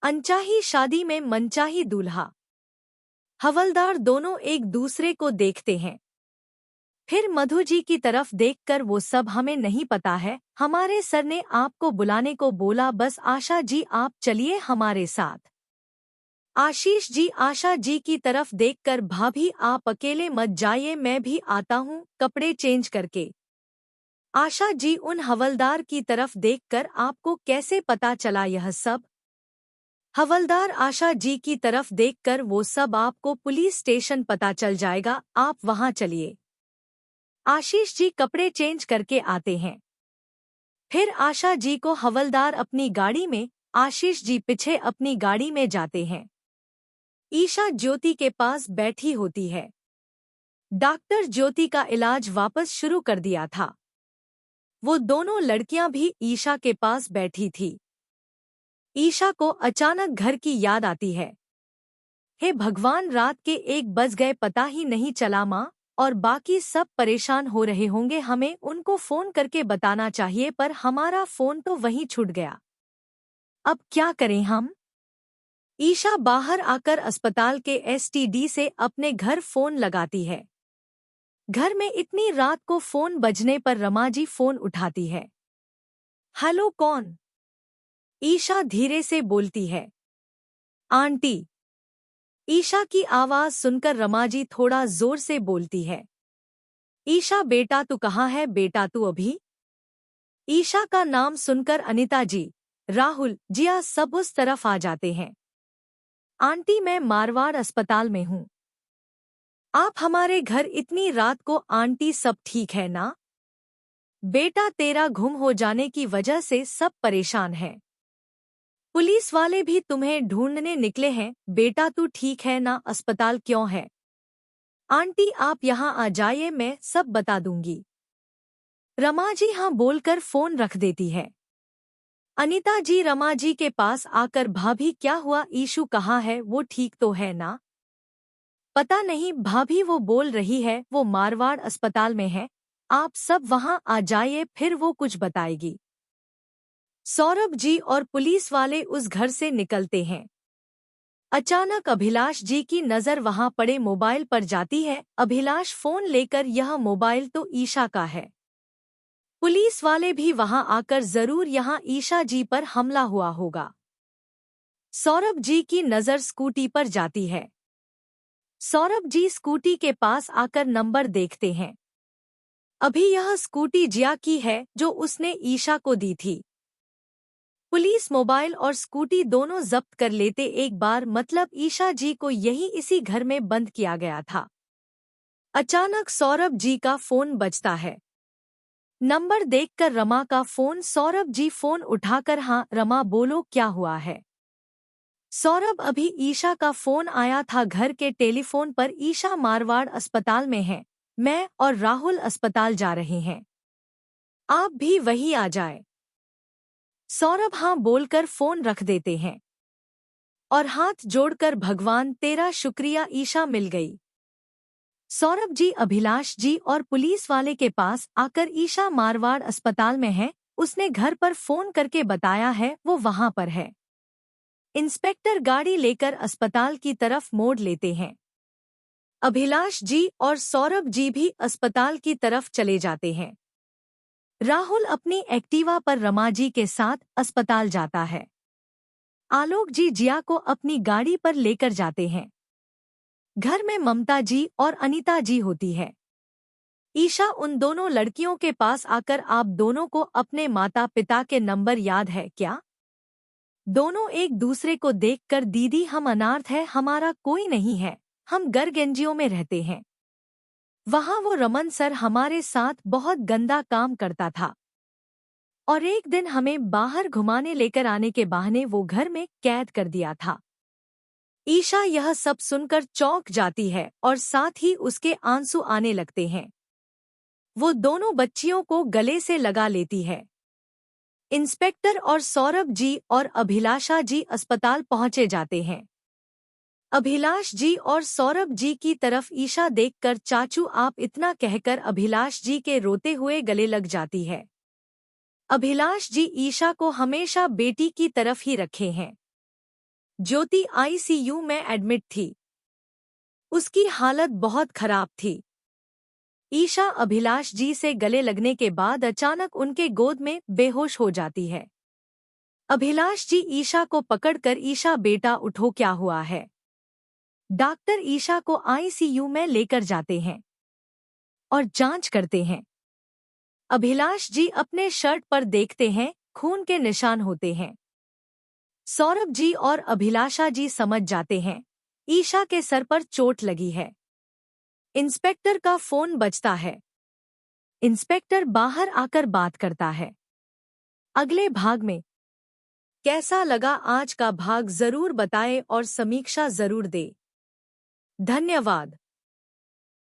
अनचाही शादी में मनचाही दूल्हा। हवलदार दोनों एक दूसरे को देखते हैं। फिर मधु जी की तरफ देखकर, वो सब हमें नहीं पता है, हमारे सर ने आपको बुलाने को बोला, बस आशा जी आप चलिए हमारे साथ। आशीष जी आशा जी की तरफ देखकर, भाभी आप अकेले मत जाइए, मैं भी आता हूँ कपड़े चेंज करके। आशा जी उन हवलदार की तरफ देखकर, आपको कैसे पता चला यह सब? हवलदार आशा जी की तरफ देखकर, वो सब आपको पुलिस स्टेशन पता चल जाएगा, आप वहां चलिए। आशीष जी कपड़े चेंज करके आते हैं। फिर आशा जी को हवलदार अपनी गाड़ी में, आशीष जी पीछे अपनी गाड़ी में जाते हैं। ईशा ज्योति के पास बैठी होती है। डॉक्टर ज्योति का इलाज वापस शुरू कर दिया था। वो दोनों लड़कियां भी ईशा के पास बैठी थी। ईशा को अचानक घर की याद आती है। हे भगवान, रात के 1 बज गए, पता ही नहीं चला। माँ और बाकी सब परेशान हो रहे होंगे, हमें उनको फोन करके बताना चाहिए, पर हमारा फोन तो वहीं छूट गया। अब क्या करें हम? ईशा बाहर आकर अस्पताल के एसटीडी से अपने घर फोन लगाती है। घर में इतनी रात को फोन बजने पर रमा जी फोन उठाती है। हेलो, कौन? ईशा धीरे से बोलती है। आंटी। ईशा की आवाज सुनकर रमा जी थोड़ा जोर से बोलती है। ईशा बेटा तू कहाँ है बेटा, तू अभी? ईशा का नाम सुनकर अनिता जी, राहुल, जिया सब उस तरफ आ जाते हैं। आंटी मैं मारवाड़ अस्पताल में हूँ। आप हमारे घर इतनी रात को? आंटी सब ठीक है ना? बेटा तेरा गुम हो जाने की वजह से सब परेशान हैं। पुलिस वाले भी तुम्हें ढूंढने निकले हैं। बेटा तू ठीक है ना? अस्पताल क्यों है? आंटी आप यहाँ आ जाइए, मैं सब बता दूंगी। रमा जी हाँ बोलकर फोन रख देती है। अनिता जी रमा जी के पास आकर, भाभी क्या हुआ? ईशु कहाँ है? वो ठीक तो है ना? पता नहीं भाभी, वो बोल रही है वो मारवाड़ अस्पताल में है, आप सब वहां आ जाइए, फिर वो कुछ बताएगी। सौरभ जी और पुलिस वाले उस घर से निकलते हैं। अचानक अभिलाष जी की नजर वहां पड़े मोबाइल पर जाती है। अभिलाष फोन लेकर, यह मोबाइल तो ईशा का है। पुलिस वाले भी वहां आकर, जरूर यहां ईशा जी पर हमला हुआ होगा। सौरभ जी की नजर स्कूटी पर जाती है। सौरभ जी स्कूटी के पास आकर नंबर देखते हैं। अभी यह स्कूटी जिया की है जो उसने ईशा को दी थी। पुलिस मोबाइल और स्कूटी दोनों जब्त कर लेते एक बार, मतलब ईशा जी को यही इसी घर में बंद किया गया था। अचानक सौरभ जी का फोन बजता है। नंबर देखकर रमा का फोन। सौरभ जी फोन उठाकर, हाँ रमा बोलो, क्या हुआ है? सौरभ अभी ईशा का फोन आया था घर के टेलीफोन पर, ईशा मारवाड़ अस्पताल में है, मैं और राहुल अस्पताल जा रहे हैं, आप भी वही आ जाए। सौरभ हाँ बोलकर फोन रख देते हैं और हाथ जोड़कर, भगवान तेरा शुक्रिया, ईशा मिल गई। सौरभ जी अभिलाष जी और पुलिस वाले के पास आकर, ईशा मारवाड़ अस्पताल में है, उसने घर पर फोन करके बताया है, वो वहां पर है। इंस्पेक्टर गाड़ी लेकर अस्पताल की तरफ मोड़ लेते हैं। अभिलाष जी और सौरभ जी भी अस्पताल की तरफ चले जाते हैं। राहुल अपनी एक्टिवा पर रमा जी के साथ अस्पताल जाता है। आलोक जी जिया को अपनी गाड़ी पर लेकर जाते हैं। घर में ममता जी और अनीता जी होती है। ईशा उन दोनों लड़कियों के पास आकर, आप दोनों को अपने माता पिता के नंबर याद है क्या? दोनों एक दूसरे को देखकर, दीदी हम अनाथ है, हमारा कोई नहीं है, हम गरगेंजियों में रहते हैं। वहां वो रमन सर हमारे साथ बहुत गंदा काम करता था और एक दिन हमें बाहर घुमाने लेकर आने के बहाने वो घर में कैद कर दिया था। ईशा यह सब सुनकर चौंक जाती है और साथ ही उसके आंसू आने लगते हैं। वो दोनों बच्चियों को गले से लगा लेती है। इंस्पेक्टर और सौरभ जी और अभिलाषा जी अस्पताल पहुंचे जाते हैं। अभिलाष जी और सौरभ जी की तरफ ईशा देखकर, चाचू आप, इतना कहकर अभिलाष जी के रोते हुए गले लग जाती है। अभिलाष जी ईशा को हमेशा बेटी की तरफ ही रखे हैं। ज्योति आईसीयू में एडमिट थी। उसकी हालत बहुत खराब थी। ईशा अभिलाष जी से गले लगने के बाद अचानक उनके गोद में बेहोश हो जाती है। अभिलाष जी ईशा को पकड़कर, ईशा बेटा उठो, क्या हुआ है? डॉक्टर ईशा को आईसीयू में लेकर जाते हैं और जांच करते हैं। अभिलाष जी अपने शर्ट पर देखते हैं, खून के निशान होते हैं। सौरभ जी और अभिलाषा जी समझ जाते हैं, ईशा के सर पर चोट लगी है। इंस्पेक्टर का फोन बजता है। इंस्पेक्टर बाहर आकर बात करता है। अगले भाग में कैसा लगा आज का भाग जरूर बताएं और समीक्षा जरूर दें। धन्यवाद।